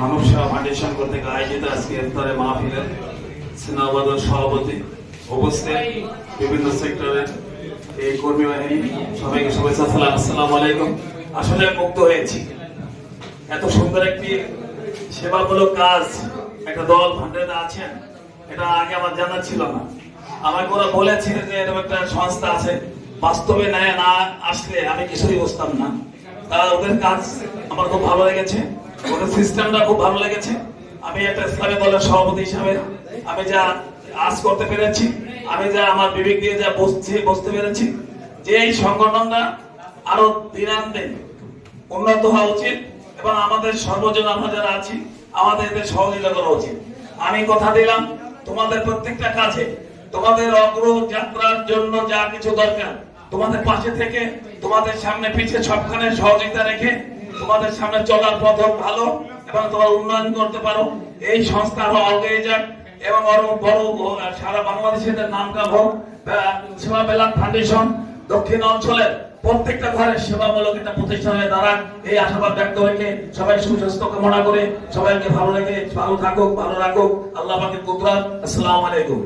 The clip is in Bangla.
মানব সেবা ফাউন্ডেশন কর্তৃক আয়োজিত আজকে ইফতারে মাহফিলের সিনাবাদর সভাপতি উপস্থিত বিভিন্ন সেক্টরের এই কর্মী বাহিনী সবাইকে শুভেচ্ছা সালাম। আসসালামু আলাইকুম। আসলে মুগ্ধ হয়েছি, এত সুন্দর একটি সেবামূলক কাজ একটা দল ফান্ডে আছেন, এটা আগে আমার জানা ছিল না। আমাকে ওরা বলেছে যে এরকম একটা সংস্থা আছে, বাস্তবে নেয় না আসলে আমি কিছুই বুঝতাম না। ওদের কাজ আমার খুব ভালো লেগেছে, ওদের সিস্টেমটা খুব ভালো লেগেছে। আমি একটা ইসলামী দলের সভাপতি হিসাবে আমি যা আজ করতে পেরেছি, আমি যা আমার বিবেক দিয়ে যা বুঝতে পেরেছি যে এই সংগঠনটা আরো দিনান্দিন উন্নত হওয়া উচিত এবং আমাদের সর্বজন আমরা যারা আছি আমাদের এদের সহযোগিতা করা উচিত। আমি কথা দিলাম তোমাদের প্রত্যেকটা কাজে তোমাদের অগ্রযাত্রার জন্য যা কিছু দরকার তোমাদের পাশে থেকে তোমাদের সামনে পিছিয়ে সবখানে সহযোগিতা রেখে তোমাদের সামনে চলার পথ ভালো এবং তোমার উন্নয়ন করতে পারো। এই সংস্থা আরো এগিয়ে যাক এবং আরো বড় সারা বাংলাদেশের নাম কাম হোক। সেবা বেলাল ফাউন্ডেশন দক্ষিণ অঞ্চলের প্রত্যেকটা ঘরে সেবামূলক একটা প্রতিষ্ঠান হয়ে দাঁড়াক, এই আশাবাদ ব্যক্ত রেখে সবাই সুস্বাস্থ্য কামনা করে সবাইকে ভালো রেখে ভালো থাকুক, ভালো রাখুক। আল্লাহ পাকের কুদরত। আসসালামু আলাইকুম।